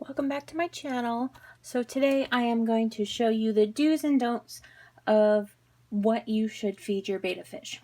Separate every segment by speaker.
Speaker 1: Welcome back to my channel. So today I am going to show you the do's and don'ts of what you should feed your betta fish.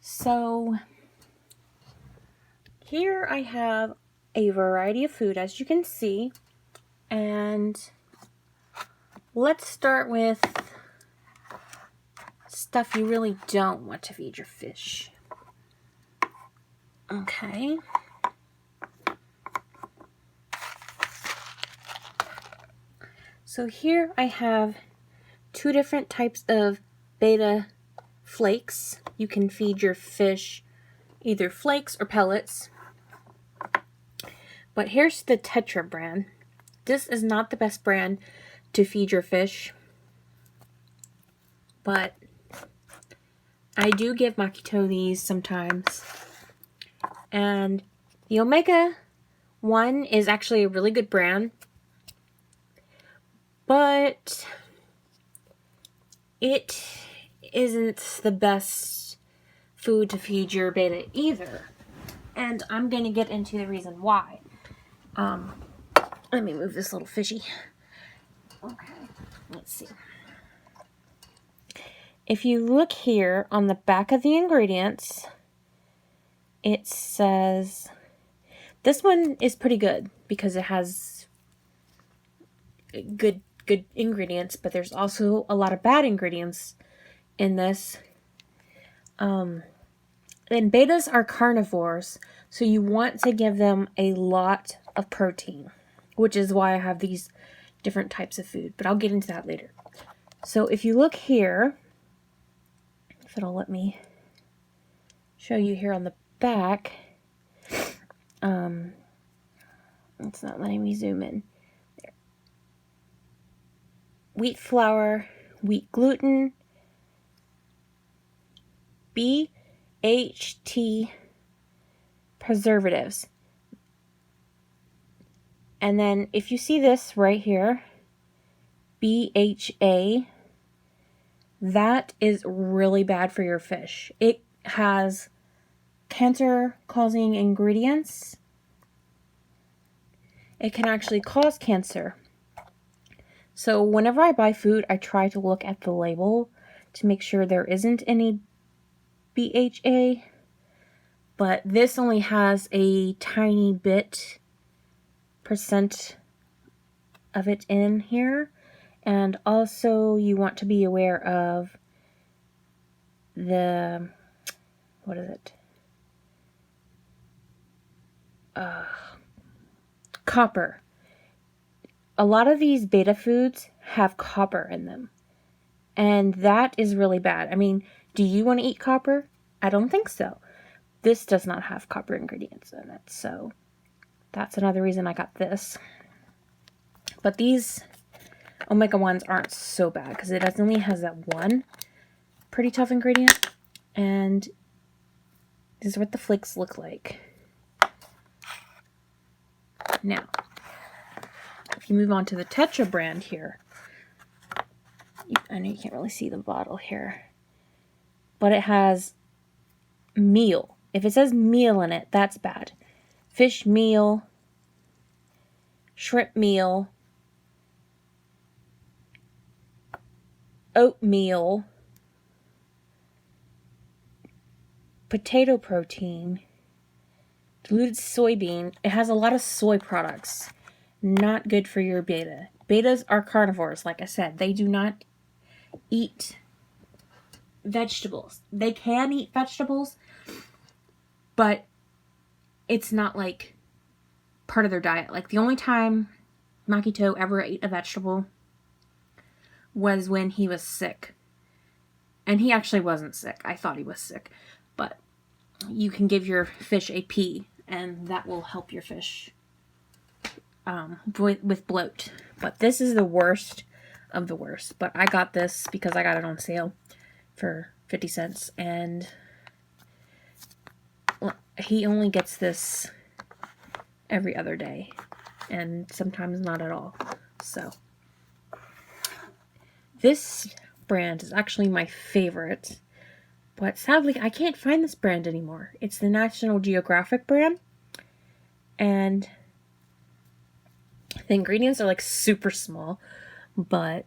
Speaker 1: So here I have a variety of food, as you can see, and let's start with stuff you really don't want to feed your fish. Okay. So here I have two different types of betta flakes. You can feed your fish either flakes or pellets. But here's the Tetra brand. This is not the best brand to feed your fish, but I do give Marketo these sometimes. And the Omega one is actually a really good brand, but it isn't the best food to feed your betta either. And I'm going to get into the reason why. Let me move this little fishy. Okay, let's see. If you look here on the back of the ingredients, it says, this one is pretty good because it has good ingredients, but there's also a lot of bad ingredients in this. And bettas are carnivores, so you want to give them a lot of protein, which is why I have these different types of food, but I'll get into that later. So if you look here, if it'll let me show you here on the back, it's not letting me zoom in. There. Wheat flour, wheat gluten, BHT preservatives. And then if you see this right here, BHA, that is really bad for your fish. It has cancer-causing ingredients. It can actually cause cancer. So whenever I buy food, I try to look at the label to make sure there isn't any BHA. But this only has a tiny bit percent of it in here. And also you want to be aware of the, what is it? Copper. A lot of these betta foods have copper in them. And that is really bad. I mean, do you want to eat copper? I don't think so. This does not have copper ingredients in it. So that's another reason I got this. But these Omega ones aren't so bad because it only has that one pretty tough ingredient. And this is what the flakes look like. Now, if you move on to the Tetra brand here, I know you can't really see the bottle here, but it has meal. If it says meal in it, that's bad. Fish meal, shrimp meal, oatmeal, potato protein, diluted soybean. It has a lot of soy products. Not good for your betta. Bettas are carnivores, like I said. They do not eat vegetables. They can eat vegetables, but it's not like part of their diet. Like the only time Marketo ever ate a vegetable was when he was sick. And he actually wasn't sick. I thought he was sick. But you can give your fish a pea, and that will help your fish with bloat. But this is the worst of the worst. But I got this because I got it on sale for 50 cents. And he only gets this every other day. And sometimes not at all. So this brand is actually my favorite. But sadly, I can't find this brand anymore. It's the National Geographic brand. And The ingredients are like super small, but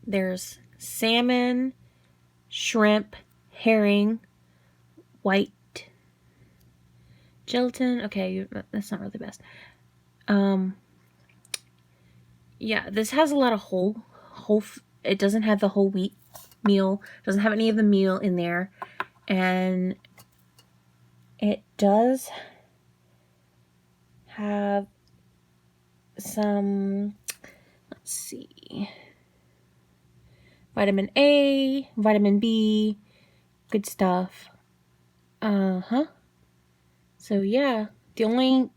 Speaker 1: there's salmon, shrimp, herring, white gelatin. Okay, that's not really the best. Yeah, this has a lot of it doesn't have the whole wheat meal. Doesn't have any of the meal in there. And it does have some, let's see, vitamin A, vitamin B, good stuff. So yeah, the only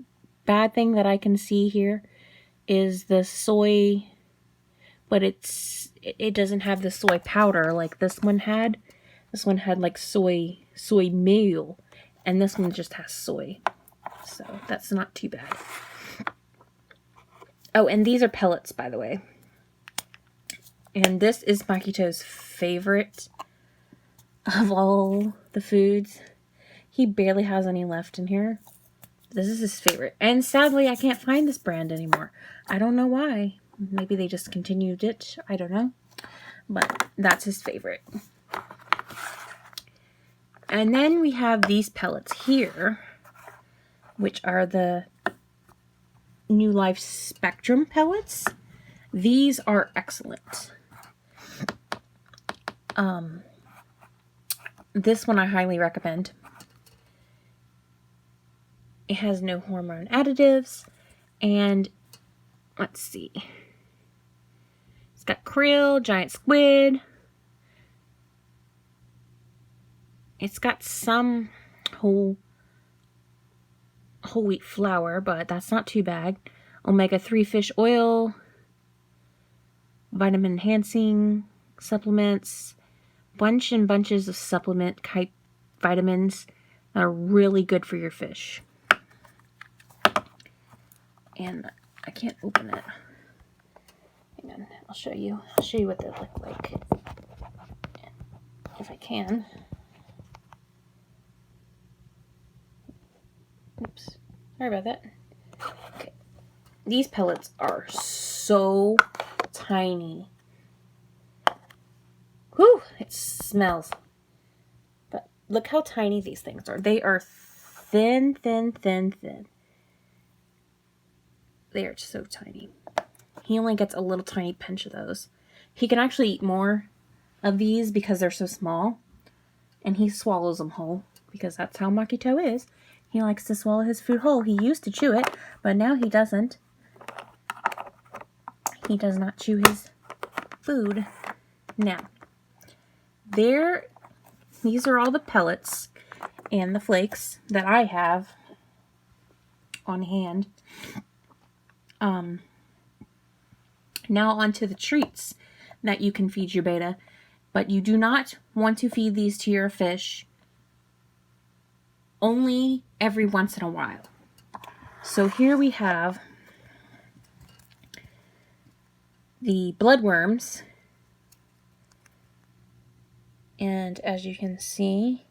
Speaker 1: bad thing that I can see here is the soy, but it doesn't have the soy powder like this one had. This one had like soy meal, and this one just has soy. So that's not too bad. Oh, and these are pellets, by the way. And this is Marketo's favorite of all the foods. He barely has any left in here. This is his favorite. And sadly, I can't find this brand anymore. I don't know why. Maybe they just continued it. I don't know. But that's his favorite. And then we have these pellets here, which are the New Life Spectrum pellets. These are excellent. This one I highly recommend. It has no hormone additives, and let's see. It's got krill, giant squid. It's got some whole wheat flour, but that's not too bad. Omega-3 fish oil, vitamin enhancing supplements, bunches of supplement type vitamins that are really good for your fish. And I can't open it. Hang on, I'll show you. I'll show you what they look like. If I can. Oops. Sorry about that. Okay. These pellets are so tiny. Whew, it smells. But look how tiny these things are. They are thin. They are so tiny. He only gets a little tiny pinch of those. He can actually eat more of these because they're so small. And he swallows them whole because that's how Marketo is. He likes to swallow his food whole. He used to chew it, but now he doesn't. He does not chew his food. Now, these are all the pellets and the flakes that I have on hand. Now onto the treats that you can feed your betta, but you do not want to feed these to your fish only every once in a while. So here we have the bloodworms, and as you can see,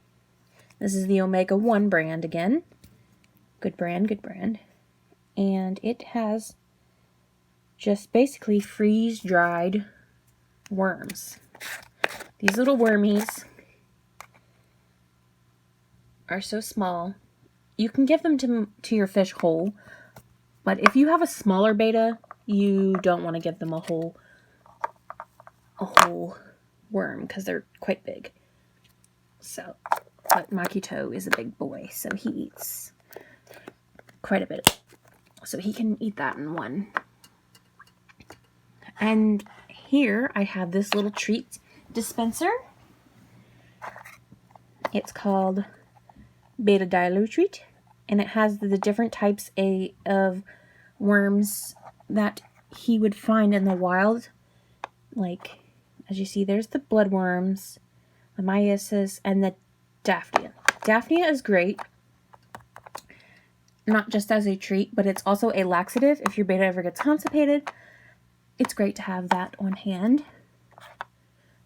Speaker 1: this is the Omega-1 brand again. Good brand. And it has just basically freeze-dried worms. These little wormies are so small. You can give them to your fish whole, but if you have a smaller betta, you don't want to give them a whole worm because they're quite big. So, but Marketo is a big boy, so he eats quite a bit. So he can eat that in one. And here I have this little treat dispenser. It's called Betta Dilute, and it has the different types of worms that he would find in the wild. Like, as you see, there's the bloodworms, the myiasis, and the Daphnia. Daphnia is great, not just as a treat, but it's also a laxative. If your betta ever gets constipated, it's great to have that on hand.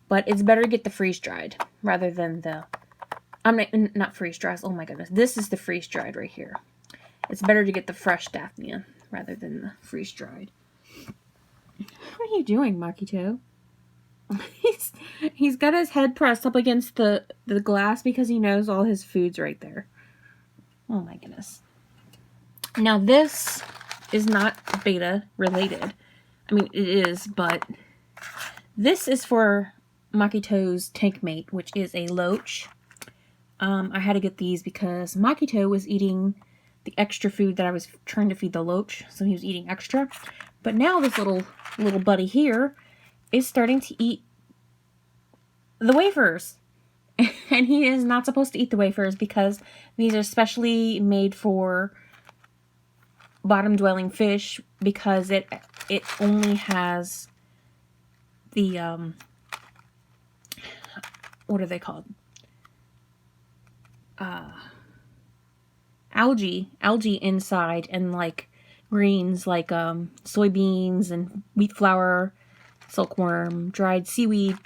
Speaker 1: But it's better to get the freeze-dried rather than the... not freeze-dried. Oh my goodness. This is the freeze-dried right here. It's better to get the fresh Daphnia rather than the freeze-dried. What are you doing, Marketo? He's got his head pressed up against the glass because he knows all his food's right there. Oh my goodness. Now this is not beta related. I mean, it is, but this is for Makito's tank mate, which is a loach. I had to get these because Marketo was eating the extra food that I was trying to feed the loach, so he was eating extra. But now this little buddy here is starting to eat the wafers. And he is not supposed to eat the wafers because these are specially made for bottom-dwelling fish because it only has the, what are they called? Algae inside, and like greens like soybeans and wheat flour, silkworm, dried seaweed,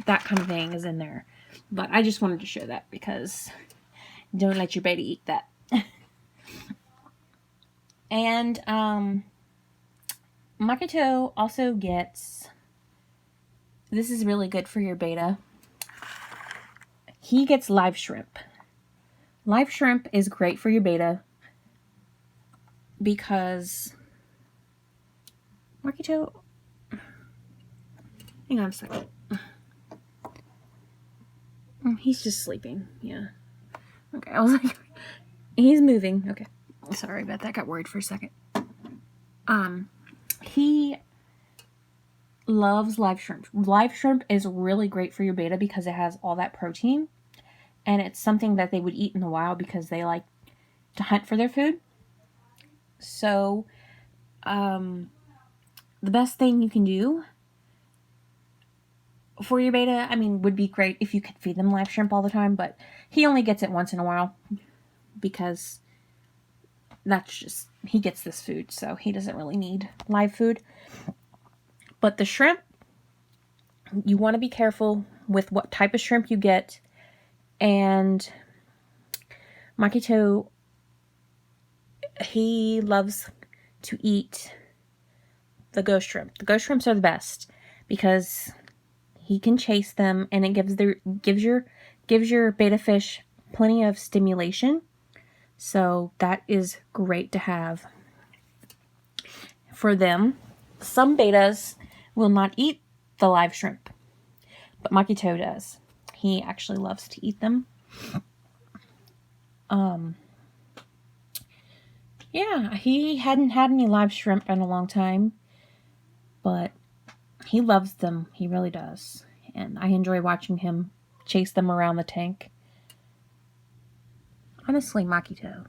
Speaker 1: that kind of thing is in there. But I just wanted to show that because don't let your baby eat that. And Marketo also gets, this is really good for your beta, he gets live shrimp. Live shrimp is great for your beta because Marketo, hang on a second. He's just sleeping. Yeah. Okay, I was like, he's moving. Okay. Sorry about that. Got worried for a second. He loves live shrimp. Live shrimp is really great for your beta because it has all that protein. And it's something that they would eat in the wild because they like to hunt for their food. So, the best thing you can do for your beta, I mean, would be great if you could feed them live shrimp all the time, but he only gets it once in a while because that's just, he gets this food, so he doesn't really need live food. But the shrimp, you want to be careful with what type of shrimp you get. And Marketo, he loves to eat the ghost shrimp. The ghost shrimps are the best because he can chase them, and it gives your beta fish plenty of stimulation. So that is great to have for them. Some betas will not eat the live shrimp, but Marketo does. He actually loves to eat them. Yeah, he hadn't had any live shrimp in a long time, but he loves them. He really does. And I enjoy watching him chase them around the tank. Honestly, Marketo,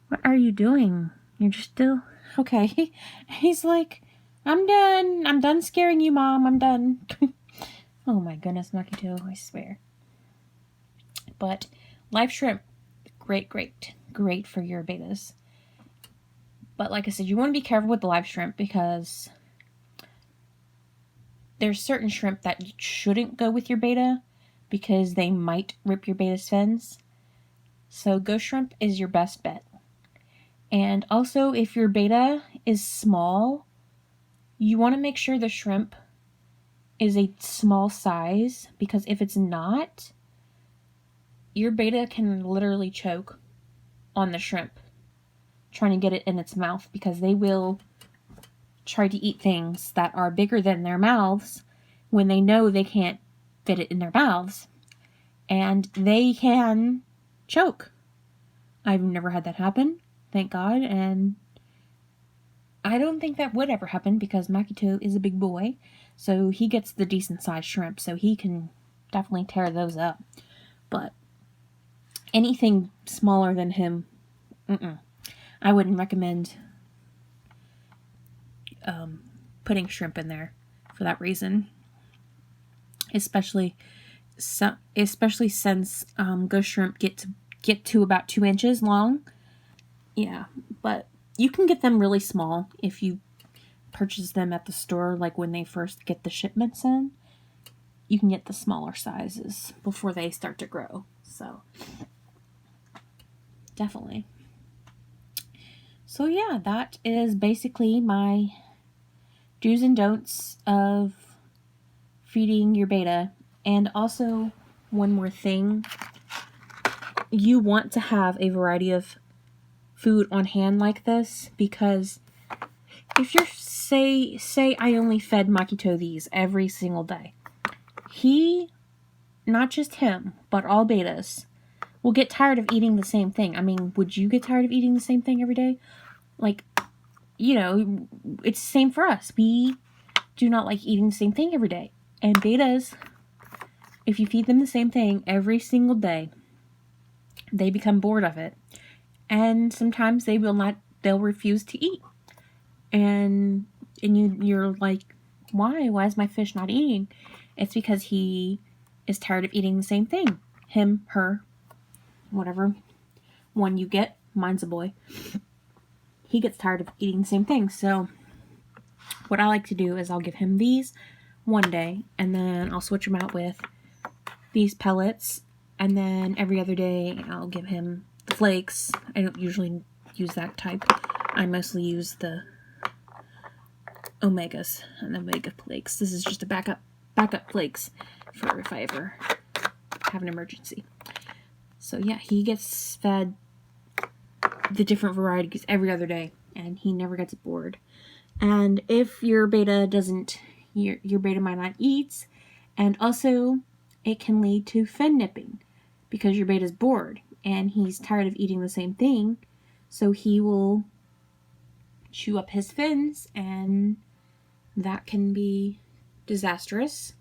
Speaker 1: what are you doing? You're just still... Okay. He's like, I'm done. I'm done scaring you, Mom. I'm done. Oh my goodness, Marketo, I swear. But live shrimp, great for your betas. But like I said, you want to be careful with the live shrimp because there's certain shrimp that shouldn't go with your beta because they might rip your beta's fins. So ghost shrimp is your best bet. And also, if your beta is small, you want to make sure the shrimp is a small size, because if it's not, your beta can literally choke on the shrimp trying to get it in its mouth, because they will try to eat things that are bigger than their mouths when they know they can't fit it in their mouths, and they can choke. I've never had that happen, thank God, and I don't think that would ever happen because Marketo is a big boy, so he gets the decent sized shrimp, so he can definitely tear those up. But anything smaller than him, I wouldn't recommend putting shrimp in there for that reason. Especially since ghost shrimp get to about 2 inches long. Yeah, but you can get them really small if you purchase them at the store, like when they first get the shipments in. You can get the smaller sizes before they start to grow. So, definitely. So yeah, that is basically my do's and don'ts of feeding your beta. And also, one more thing, you want to have a variety of food on hand like this, because if you're, say I only fed Marketo these every single day, he, not just him, but all betas, will get tired of eating the same thing. I mean, would you get tired of eating the same thing every day? Like, you know, it's the same for us. We do not like eating the same thing every day. And betas, if you feed them the same thing every single day, they become bored of it. And sometimes they'll refuse to eat. And you're like, why? Why is my fish not eating? It's because he is tired of eating the same thing. Him, her, whatever one you get. Mine's a boy. He gets tired of eating the same thing. So what I like to do is I'll give him these one day, and then I'll switch him out with these pellets, and then every other day I'll give him the flakes. I don't usually use that type. I mostly use the omegas and omega flakes. This is just a backup flakes for if I ever have an emergency. So yeah, he gets fed the different varieties every other day, and he never gets bored. And if your beta doesn't, your beta might not eat, and also it can lead to fin nipping because your beta's bored and he's tired of eating the same thing, so he will chew up his fins, and that can be disastrous.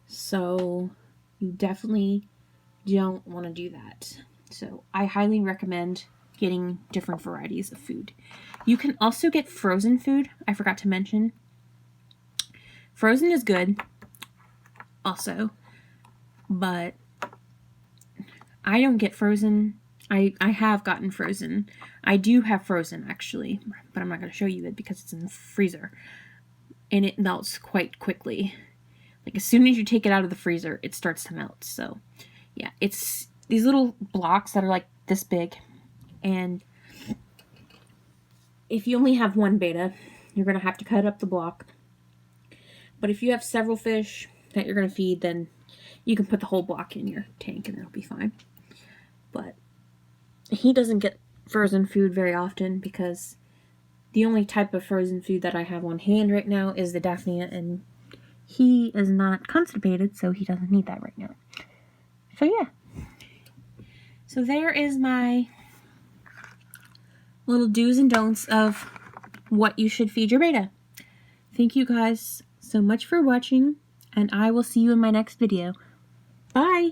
Speaker 1: So you definitely don't want to do that. So I highly recommend getting different varieties of food. You can also get frozen food. I forgot to mention. Frozen is good also, but I don't get frozen. I have gotten frozen. I do have frozen actually, but I'm not going to show you it because it's in the freezer. And it melts quite quickly. Like as soon as you take it out of the freezer, it starts to melt. So yeah, it's these little blocks that are like this big. And if you only have one beta, you're going to have to cut up the block. But if you have several fish that you're going to feed, then you can put the whole block in your tank and it'll be fine. But he doesn't get frozen food very often because the only type of frozen food that I have on hand right now is the Daphnia, and he is not constipated, so he doesn't need that right now. So yeah. So there is my little do's and don'ts of what you should feed your beta. Thank you guys so much for watching, and I will see you in my next video. Bye!